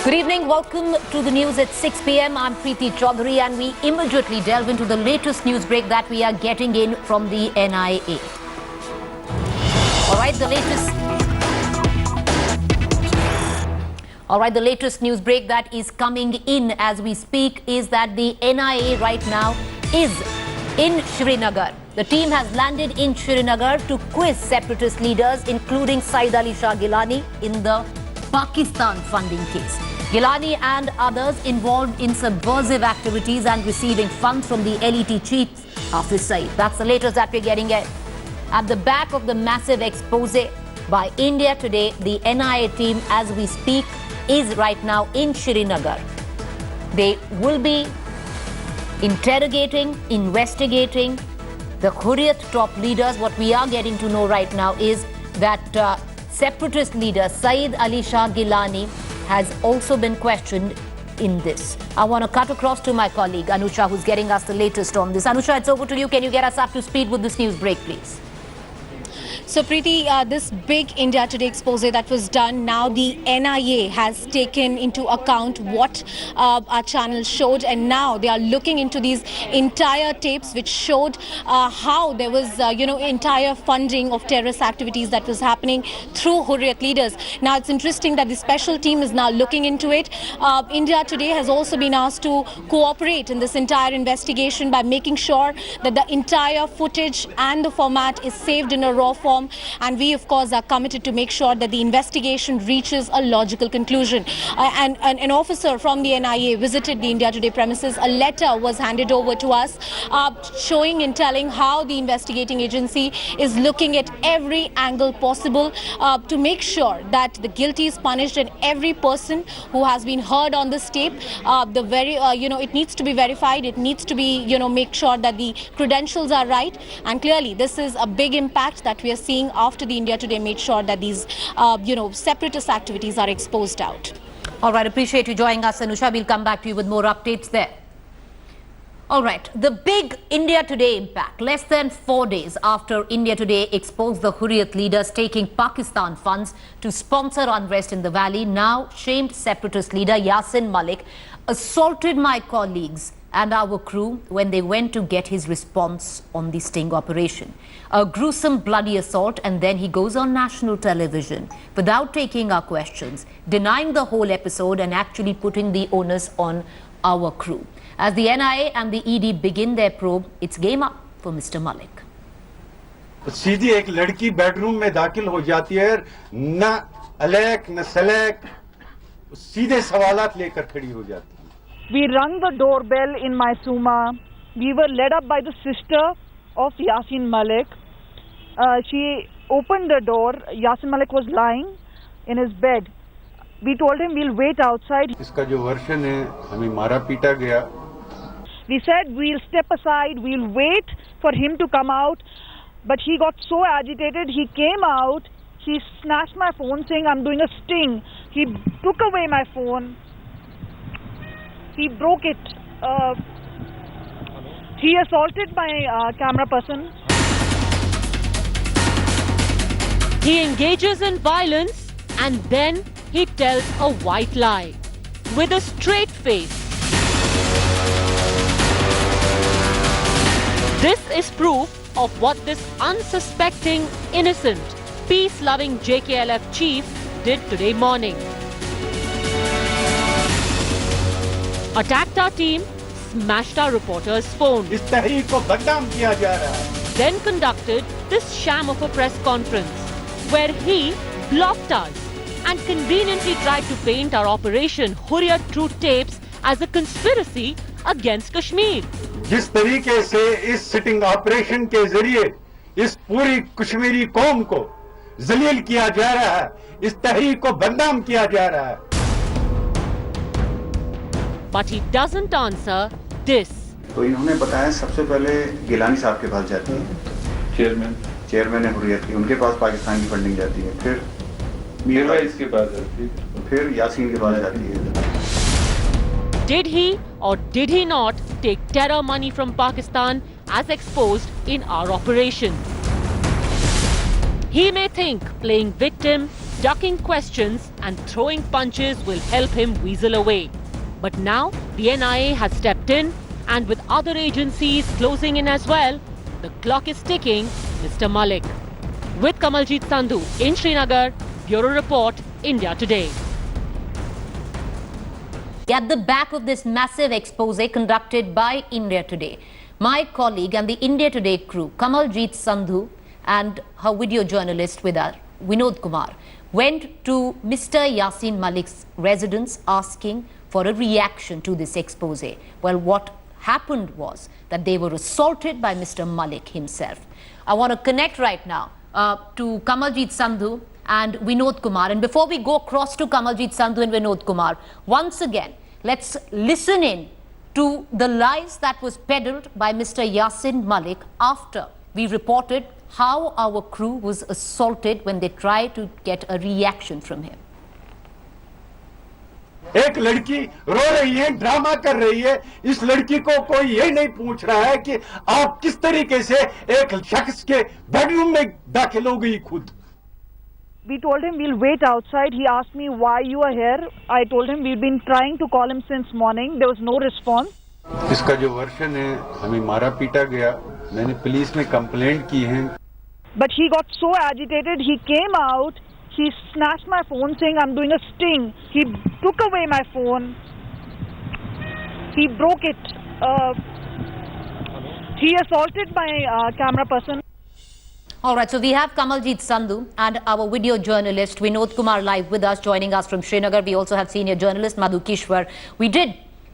Good evening. Welcome to the news at 6 p.m. I'm Preeti Chaudhary and we immediately delve into the latest news break that we are getting in from the NIA. All right, the latest news break that is coming in as we speak is that the NIA right now is in Srinagar. The team has landed in Srinagar to quiz separatist leaders, including Syed Ali Shah Geelani, in the Pakistan funding case. Geelani and others involved in subversive activities and receiving funds from the LET chief Hafiz Saeed. That's the latest that we're getting at the back of the massive expose by India Today. The NIA team, as we speak, is right now in Srinagar. They will be interrogating, investigating the Hurriyat top leaders. What we are getting to know right now is that separatist leader Syed Ali Shah Geelani has also been questioned in this. I want to cut across to my colleague Anusha, who's getting us the latest on this. Anusha, it's over to you. Can you get us up to speed with this news break, please? So Preeti, this big India Today expose that was done, now the NIA has taken into account what our channel showed, and now they are looking into these entire tapes which showed how there was, entire funding of terrorist activities that was happening through Hurriyat leaders. Now it's interesting that the special team is now looking into it. India Today has also been asked to cooperate in this entire investigation by making sure that the entire footage and the format is saved in a raw form. And we, of course, are committed to make sure that the investigation reaches a logical conclusion. And an officer from the NIA visited the India Today premises. A letter was handed over to us showing and telling how the investigating agency is looking at every angle possible to make sure that the guilty is punished, and every person who has been heard on this tape, it needs to be verified. It needs to be, make sure that the credentials are right. And clearly, this is a big impact that we are seeing after the India Today made sure that these, separatist activities are exposed out. All right, appreciate you joining us, Anusha. We'll come back to you with more updates there. All right, the big India Today impact. Less than 4 days after India Today exposed the Hurriyat leaders taking Pakistan funds to sponsor unrest in the valley, now shamed separatist leader Yasin Malik assaulted my colleagues and our crew when they went to get his response on the sting operation. A gruesome, bloody assault, and then he goes on national television without taking our questions, denying the whole episode and actually putting the onus on our crew. As the NIA and the ED begin their probe, it's game up for Mr. Malik. सीधी एक लड़की bedroom में दाखिल हो जाती है, न अलैक न सलैक, सीधे सवालात लेकर खड़ी हो जाती है. We rang the doorbell in my Suma. We were led up by the sister of Yasin Malik. She opened the door. Yasin Malik was lying in his bed. We told him we'll wait outside. इसका जो वर्षन है, हमें मारा पीटा गया. We said we'll step aside, we'll wait for him to come out. But he got so agitated, he came out, he snatched my phone saying I'm doing a sting. He took away my phone. He broke it. He assaulted my camera person. He engages in violence and then he tells a white lie with a straight face. This is proof of what this unsuspecting, innocent, peace-loving JKLF chief did today morning. Attacked our team, smashed our reporter's phone. इस तहरीक को बदनाम किया जा रहा है. Then conducted this sham of a press conference where he blocked us and conveniently tried to paint our Operation Hurriyat Truth tapes as a conspiracy against Kashmir. जिस तरीके से इस सिटिंग ऑपरेशन के जरिए इस पूरी कश्मीरी कौम को जलील किया जा रहा है, इस तहरीक को बदनाम किया जा रहा है. But he doesn't answer this. तो इन्होंने बताया सबसे पहले गिलानी साहब के पास जाती है, चेयरमैन है हुर्रियत की, उनके पास पाकिस्तान की फंडिंग जाती है, फिर इसके पास जाती है, फिर यासीन के पास जाती है. Did he or did he not take terror money from Pakistan as exposed in our operation? He may think playing victim ducking questions and throwing punches will help him weasel away. But now the NIA has stepped in, and with other agencies closing in as well, the clock is ticking, Mr. Malik. With Kamaljit Sandhu in Srinagar, Bureau Report, India Today. At the back of this massive expose conducted by India Today, my colleague and the India Today crew, Kamaljit Sandhu and her video journalist with her, Vinod Kumar, went to Mr. Yasin Malik's residence asking for a reaction to this expose. Well, what happened was that they were assaulted by Mr. Malik himself. I want to connect right now to Kamaljit Sandhu and Vinod Kumar. And before we go across to Kamaljit Sandhu and Vinod Kumar, once again, let's listen in to the lies that was peddled by Mr. Yasin Malik after we reported how our crew was assaulted when they tried to get a reaction from him. एक लड़की रो रही है, drama कर रही है, इस लड़की को कोई ये नहीं पूछ रहा है कि आप किस तरीके से एक शख्स के बेडरूम में दाखिल हो गई खुद. We told him we'll wait outside. He asked me why you are here. I told him we've been trying to call him since morning. There was no response. इसका जो वर्जन है, हमें मारा पीटा गया, मैंने पुलिस में कंप्लेंट की है. But he got so agitated, he came out, he snatched my phone saying I'm doing a sting. He took away my phone. He broke it. He assaulted my camera person. All right, so we have Kamaljit Sandhu and our video journalist Vinod Kumar live with us, joining us from Srinagar. We also have senior journalist Madhu Kishwar. We did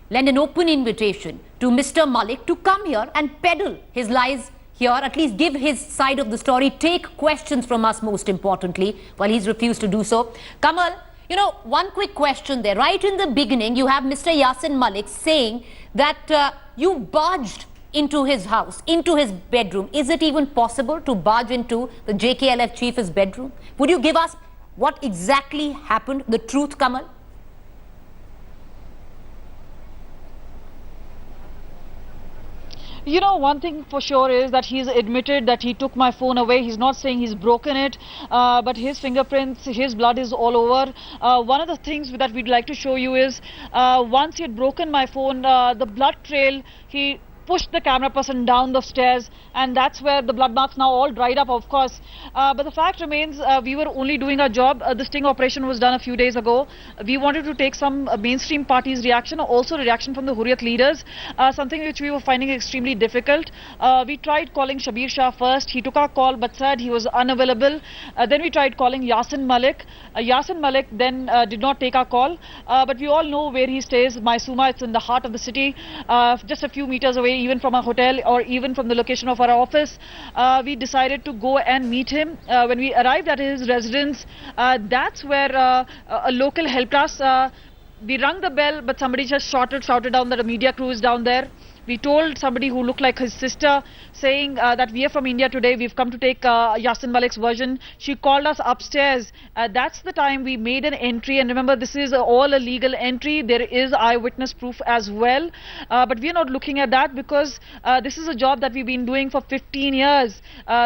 lend an open invitation to Mr. Malik to come here and peddle his lies here, at least give his side of the story, take questions from us most importantly, while he's refused to do so. Kamal, you know, one quick question there. Right in the beginning, you have Mr. Yasin Malik saying that you barged into his house, into his bedroom. Is it even possible to barge into the JKLF chief's bedroom? Would you give us what exactly happened, the truth, Kamal? You know, one thing for sure is that he's admitted that he took my phone away. He's not saying he's broken it, but his fingerprints, his blood is all over. One of the things that we'd like to show you is once he had broken my phone, the blood trail, he pushed the camera person down the stairs, and that's where the blood marks now all dried up, of course. But the fact remains, we were only doing our job. The sting operation was done a few days ago. We wanted to take some mainstream parties' reaction, also reaction from the Hurriyat leaders, something which we were finding extremely difficult. We tried calling Shabir Shah first. He took our call but said he was unavailable. Then we tried calling Yasin Malik. Yasin Malik then did not take our call. But we all know where he stays, Mysuma. It's in the heart of the city, just a few meters away, even from our hotel or even from the location of our office. We decided to go and meet him. When we arrived at his residence, that's where a local helped us. We rang the bell, but somebody just shouted down that a media crew is down there. We told somebody who looked like his sister, saying that we are from India Today, we've come to take Yasin Malik's version. She called us upstairs. That's the time we made an entry, and remember, this is all a legal entry. There is eyewitness proof as well, but we are not looking at that because this is a job that we've been doing for 15 years.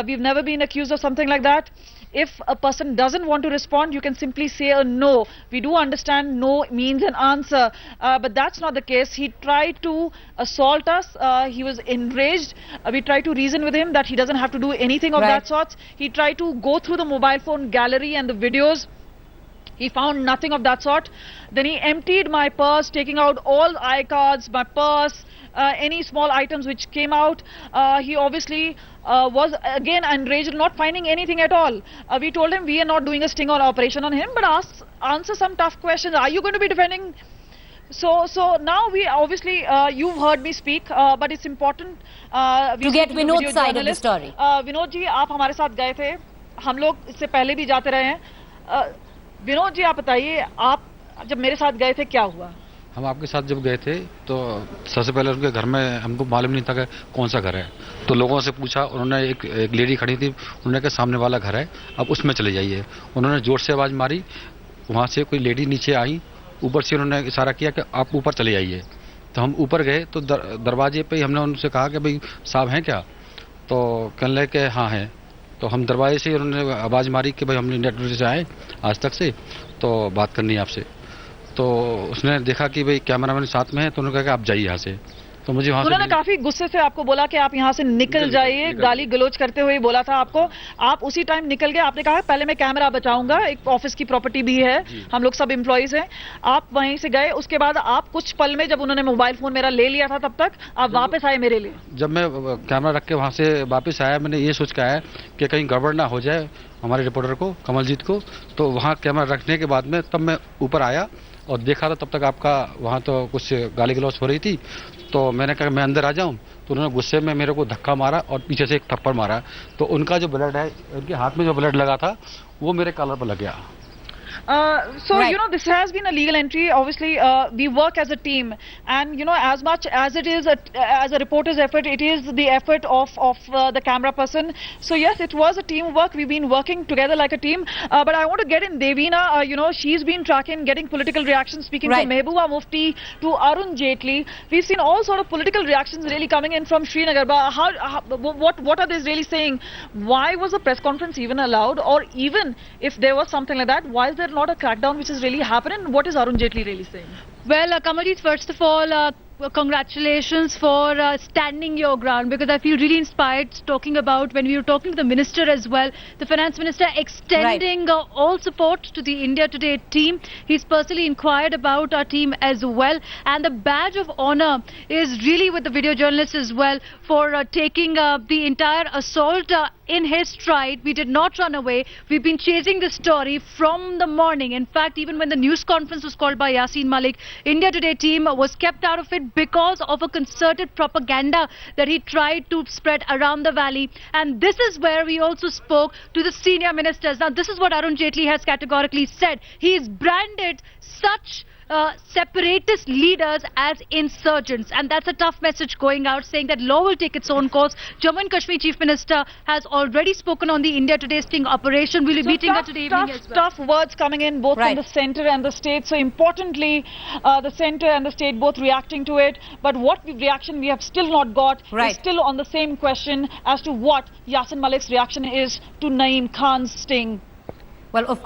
We've never been accused of something like that. If a person doesn't want to respond, you can simply say a no. We do understand no means an answer, but that's not the case. He tried to assault us. He was enraged. We tried to reason with him that he doesn't have to do anything of that sort. He tried to go through the mobile phone gallery and the videos. He found nothing of that sort. Then he emptied my purse, taking out all iCards, my purse, any small items which came out. He obviously was again enraged, not finding anything at all. We told him we are not doing a sting or operation on him, but answer some tough questions. Are you going to be defending? So now we obviously, you've heard me speak, but it's important to get Vinod's side of the story. Vinod ji, आप हमारे साथ गए थे. हम लोग इससे पहले भी जाते रहे हैं. विनोद जी, आप बताइए, आप जब मेरे साथ गए थे क्या हुआ? हम आपके साथ जब गए थे तो सबसे पहले उनके घर में हमको मालूम नहीं था कि कौन सा घर है, तो लोगों से पूछा. उन्होंने एक लेडी खड़ी थी, उन्होंने कहा सामने वाला घर है, अब उसमें चले जाइए. उन्होंने जोर से आवाज़ मारी. वहाँ से कोई लेडी नीचे आई, ऊपर से उन्होंने इशारा किया कि आप ऊपर चले जाइए. तो हम ऊपर गए तो दरवाजे पे ही हमने उनसे कहा कि भाई साहब हैं क्या? तो कहने लगे कि हाँ हैं. तो हम दरवाजे से उन्होंने आवाज़ मारी कि भाई हम इंडिया टुडे से आए आज तक से, तो बात करनी है आपसे। तो उसने देखा कि भाई कैमरामैन साथ में है, तो उन्होंने कहा कि आप जाइए यहाँ से। तो मुझे वहाँ उन्होंने काफी गुस्से से आपको बोला कि आप यहाँ से निकल जाइए, गाली गलौज करते हुए बोला था आपको। आप उसी टाइम निकल गए। आपने कहा पहले मैं कैमरा बचाऊंगा, एक ऑफिस की प्रॉपर्टी भी है, हम लोग सब एम्प्लॉइज हैं। आप वहीं से गए। उसके बाद आप कुछ पल में, जब उन्होंने मोबाइल फोन मेरा ले लिया था, तब तक आप वापस आए मेरे लिए। जब मैं कैमरा रख के वहाँ से वापस आया, मैंने ये सोच के आया कि कहीं गड़बड़ ना हो जाए हमारे रिपोर्टर को, कमलजीत को। तो वहाँ कैमरा रखने के बाद में तब मैं ऊपर आया और देखा था, तब तक आपका वहाँ तो कुछ गाली गलौज हो रही थी। तो मैंने कहा मैं अंदर आ जाऊं, तो उन्होंने गुस्से में मेरे को धक्का मारा और पीछे से एक थप्पड़ मारा। तो उनका जो ब्लड है, उनके हाथ में जो ब्लड लगा था, वो मेरे कॉलर पर लग गया। So, you know, this has been a legal entry. Obviously, we work as a team, and you know, as much as it is as a reporter's effort, it is the effort of the camera person. So yes, it was a teamwork. We've been working together like a team. But I want to get in Devina. You know, she's been tracking, getting political reactions, speaking from Mehbooba Mufti to Arun Jaitley. We've seen all sort of political reactions really coming in from Srinagar. But what are they really saying? Why was a press conference even allowed? Or even if there was something like that, why is there not a crackdown which is really happening? What is Arun Jaitley really saying? Well, Kamaljeet, first of all, congratulations for standing your ground, because I feel really inspired talking about when we were talking to the minister as well, the finance minister extending all support to the India Today team. He's personally inquired about our team as well, and the badge of honor is really with the video journalist as well for taking the entire assault in his stride. We did not run away. We've been chasing the story from the morning. In fact, even when the news conference was called by Yassin Malik, India Today team was kept out of it because of a concerted propaganda that he tried to spread around the valley. And this is where we also spoke to the senior ministers. Now, this is what Arun Jaitley has categorically said. He has branded such separatist leaders as insurgents, and that's a tough message going out, saying that law will take its own course. Jammu and Kashmir Chief Minister has already spoken on the India Today sting operation. We'll be meeting her today evening as well. Tough words coming in both from the centre and the state. So importantly, the centre and the state both reacting to it. But what reaction we have still not got is still on the same question as to what Yassin Malik's reaction is to Naeem Khan's sting. Well,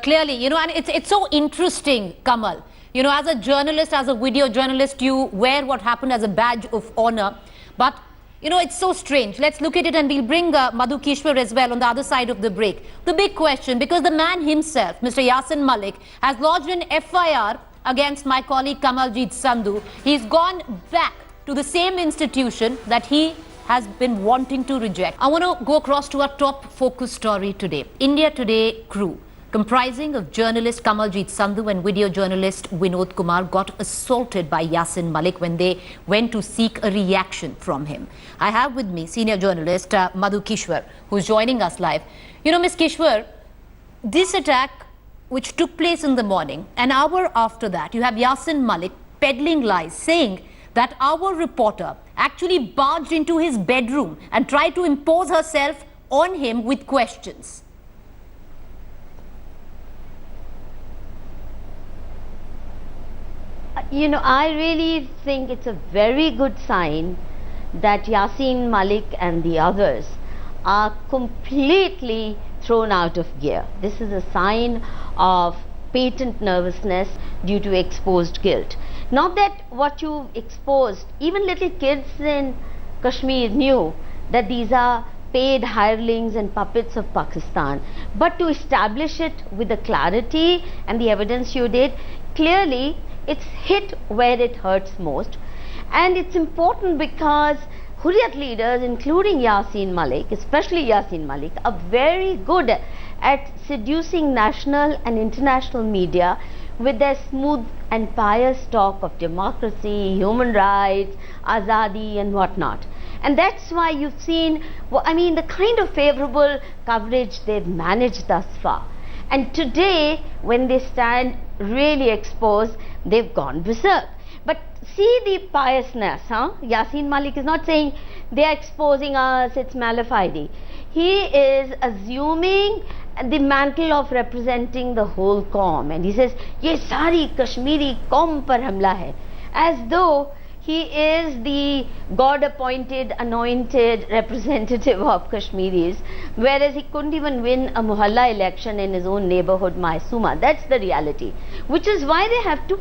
clearly, you know, and it's so interesting, Kamal. You know, as a journalist, as a video journalist, you wear what happened as a badge of honor. But, you know, it's so strange. Let's look at it, and we'll bring Madhu Kishwar as well on the other side of the break. The big question, because the man himself, Mr. Yassin Malik, has lodged an FIR against my colleague Kamaljeet Sandhu. He's gone back to the same institution that he has been wanting to reject. I want to go across to our top focus story today. India Today crew, comprising of journalist Kamaljeet Sandhu and video journalist Vinod Kumar, got assaulted by Yassin Malik when they went to seek a reaction from him. I have with me senior journalist Madhu Kishwar, who's joining us live. You know, Ms. Kishwar, this attack which took place in the morning, an hour after that, you have Yassin Malik peddling lies, saying that our reporter actually barged into his bedroom and tried to impose herself on him with questions. You know, I really think it's a very good sign that Yassin Malik and the others are completely thrown out of gear. This is a sign of patent nervousness due to exposed guilt. Not that what you exposed, even little kids in Kashmir knew that these are paid hirelings and puppets of Pakistan, but to establish it with the clarity and the evidence you did, clearly it's hit where it hurts most. And it's important because Hurriyat leaders, including Yassin Malik, especially Yassin Malik, are very good at seducing national and international media with their smooth and pious talk of democracy, human rights, azadi and whatnot. And that's why you've seen, I mean, the kind of favorable coverage they've managed thus far. And today, when they stand really exposed, they've gone berserk. But see the piousness, huh? Yassin Malik is not saying they're exposing us, it's malafide. He is assuming the mantle of representing the whole QAUM, and he says, ye sari Kashmiri QAUM par hamla hai, as though he is the God-appointed, anointed representative of Kashmiris, whereas he couldn't even win a Mohalla election in his own neighborhood, Mysuma. That's the reality, which is why they have to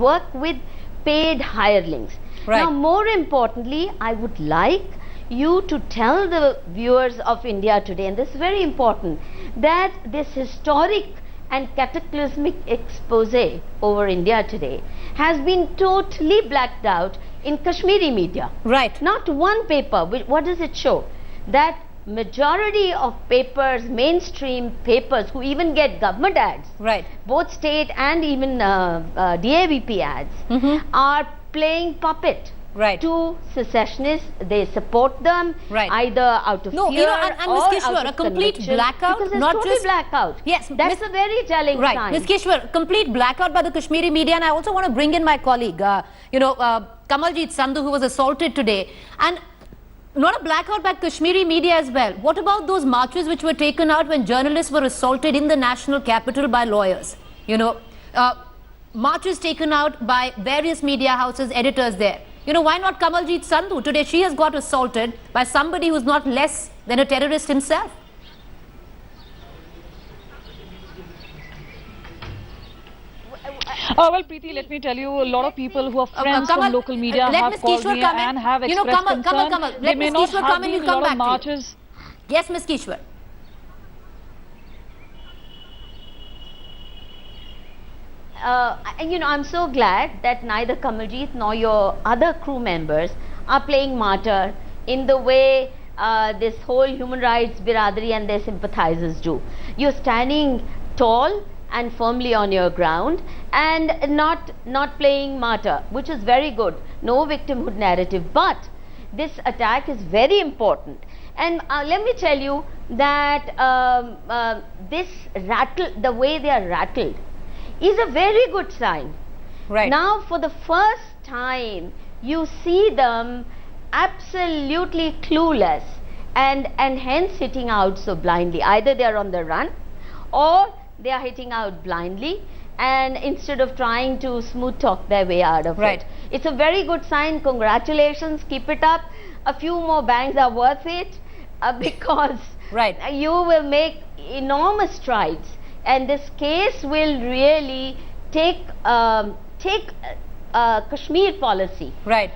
work with paid hirelings. Right. Now, more importantly, I would like you to tell the viewers of India Today, and this is very important, that this historic and cataclysmic expose over India Today has been totally blacked out in Kashmiri media. Right. Not one paper. What does it show? That majority of papers, mainstream papers, who even get government ads, Right. both state and even DAVP ads, are playing puppet Right. to secessionists. They support them, Right. either out of No, fear you know, and Ms. or Kishwar, out a of complete conviction, blackout, because it's not total just blackout. Yes, That's a very telling right. sign. Ms. Kishwar, complete blackout by the Kashmiri media, and I also want to bring in my colleague, Kamaljeet Sandhu, who was assaulted today, and not a blackout by Kashmiri media as well. What about those marches which were taken out when journalists were assaulted in the national capital by lawyers? Marches taken out by various media houses, editors there. Why not Kamaljeet Sandhu? Today she has got assaulted by somebody who's not less than a terrorist himself. Well, Preeti, let me tell you, a lot of people who are friends Kamal, from local media let have Ms. called Kishwar me come in. and have You know, expressed Kamal, concern. let They may Ms. not Kishwar have come in, been we'll a come lot of back to you. marches. Yes, Ms. Kishwar. I'm so glad that neither Kamaljeet nor your other crew members are playing martyr in the way this whole human rights biradari and their sympathizers do. You're standing tall and firmly on your ground and not playing martyr, which is very good. No victimhood narrative, but this attack is very important. And let me tell you that this rattle, the way they are rattled, is a very good sign. Right. Now, for the first time, you see them absolutely clueless and hence hitting out so blindly. Either they are on the run or they are hitting out blindly, and instead of trying to smooth talk their way out of Right. it. It's a very good sign. Congratulations. Keep it up. A few more bangs are worth it because Right. you will make enormous strides, and this case will really take Kashmir policy, Right.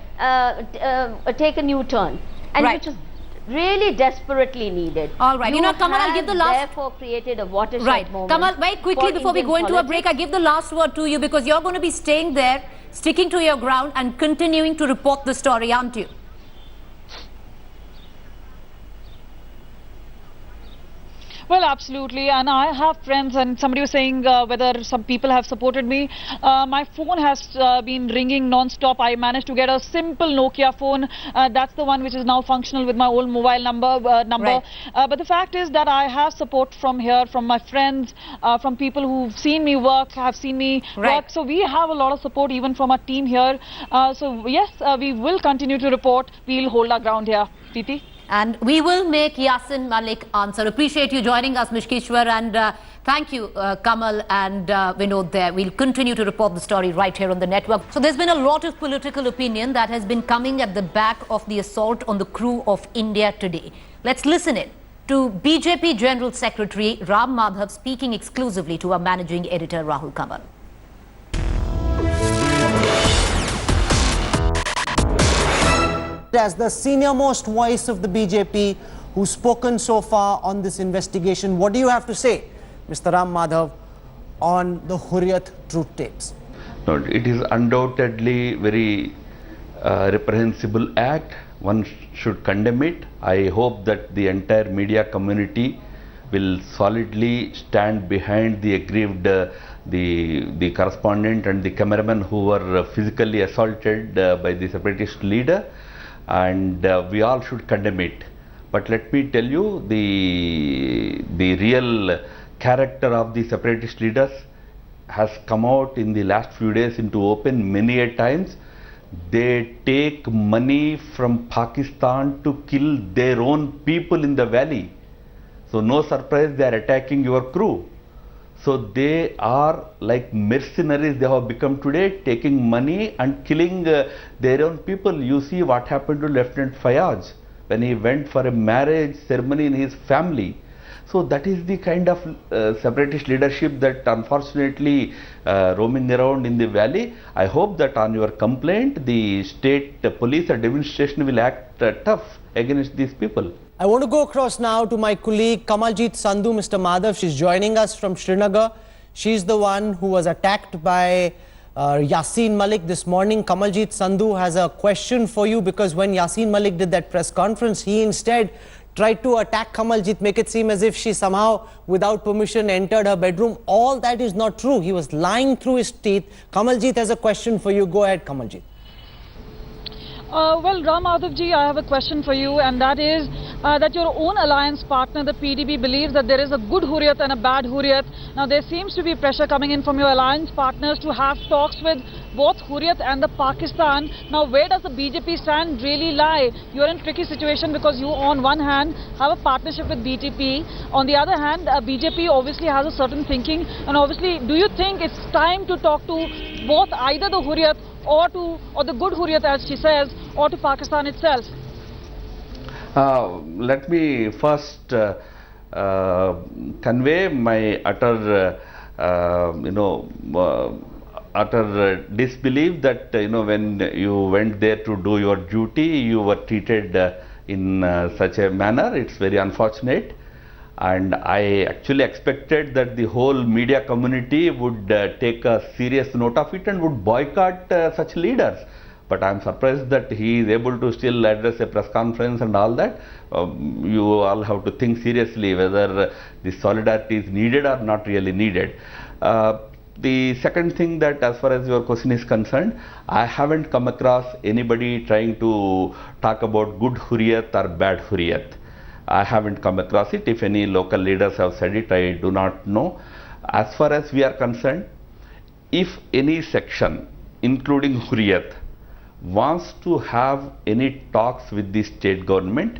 take a new turn, and Right. which is really desperately needed. All right. Kamal, I'll give the last... therefore created a watershed Right. moment. Kamal, very quickly for before we Indian go into a politics. break, I give the last word to you because you're going to be staying there, sticking to your ground and continuing to report the story, aren't you? Well, absolutely, and I have friends, and somebody was saying whether some people have supported me. My phone has been ringing non-stop. I managed to get a simple Nokia phone. That's the one which is now functional with my old mobile number. Right. But the fact is that I have support from here, from my friends, from people who've seen me work, have seen me Right. work. So we have a lot of support even from our team here. So yes, we will continue to report. We'll hold our ground here. Preeti? And we will make Yasin Malik answer. Appreciate you joining us, Ms. Kishwar, and thank you, Kamal and Vinod there. We'll continue to report the story right here on the network. So there's been a lot of political opinion that has been coming at the back of the assault on the crew of India Today. Let's listen in to BJP General Secretary Ram Madhav speaking exclusively to our managing editor Rahul Kamal. As the senior-most voice of the BJP who's spoken so far on this investigation, what do you have to say, Mr. Ram Madhav, on the Hurriyat truth tapes? No, it is undoubtedly very reprehensible act. One should condemn it. I hope that the entire media community will solidly stand behind the aggrieved the correspondent and the cameraman who were physically assaulted by the separatist leader, and we all should condemn it. But let me tell you, the real character of the separatist leaders has come out in the last few days into open many a times. They take money from Pakistan to kill their own people in the valley. So no surprise they are attacking your crew. So they are like mercenaries they have become today, taking money and killing their own people. You see what happened to Lieutenant Fayaz when he went for a marriage ceremony in his family. So that is the kind of separatist leadership that unfortunately roaming around in the valley. I hope that on your complaint the state police administration will act tough against these people. I want to go across now to my colleague Kamaljeet Sandhu, Mr. Madhav. She's joining us from Srinagar. She's the one who was attacked by Yassin Malik this morning. Kamaljeet Sandhu has a question for you, because when Yassin Malik did that press conference, he instead tried to attack Kamaljeet, make it seem as if she somehow, without permission, entered her bedroom. All that is not true. He was lying through his teeth. Kamaljeet has a question for you. Go ahead, Kamaljeet. Well, Ram Madhavji, I have a question for you, and that is that your own alliance partner, the PDP, believes that there is a good Hurriyat and a bad Hurriyat. Now, there seems to be pressure coming in from your alliance partners to have talks with both Hurriyat and the Pakistan. Now, where does the BJP stand really lie? You are in a tricky situation because you, on one hand, have a partnership with BJP. On the other hand, BJP obviously has a certain thinking. And obviously, do you think it's time to talk to both either the Hurriyat or the good Hurriyat, as she says, or to Pakistan itself? Let me first convey my utter, utter disbelief that when you went there to do your duty, you were treated in such a manner. It's very unfortunate, and I actually expected that the whole media community would take a serious note of it and would boycott such leaders. But I'm surprised that he is able to still address a press conference and all that. You all have to think seriously whether the solidarity is needed or not really needed. The second thing, that as far as your question is concerned, I haven't come across anybody trying to talk about good Hurriyat or bad Hurriyat. I haven't come across it. If any local leaders have said it, I do not know. As far as we are concerned, if any section, including Hurriyat, wants to have any talks with the state government,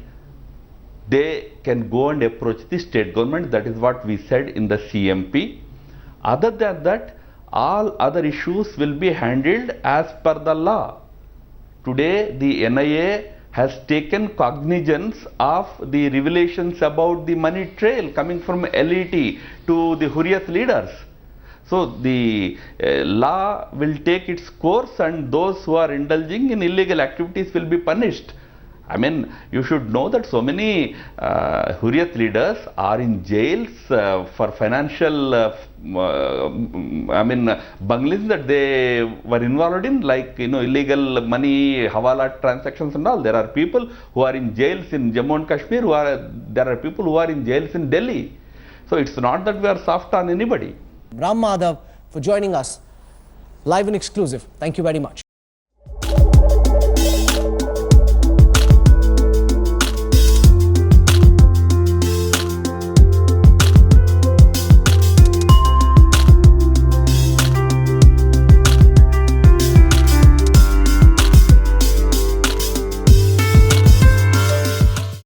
they can go and approach the state government. That is what we said in the CMP. Other than that, all other issues will be handled as per the law. Today, the NIA has taken cognizance of the revelations about the money trail coming from LET to the Hurriyat leaders. So the law will take its course, and those who are indulging in illegal activities will be punished. I mean, you should know that so many Hurriyat leaders are in jails for financial bungling that they were involved in, like illegal money, hawala transactions and all. There are people who are in jails in Jammu and Kashmir. There are people who are in jails in Delhi. So it's not that we are soft on anybody. Ram Madhav for joining us live and exclusive. Thank you very much.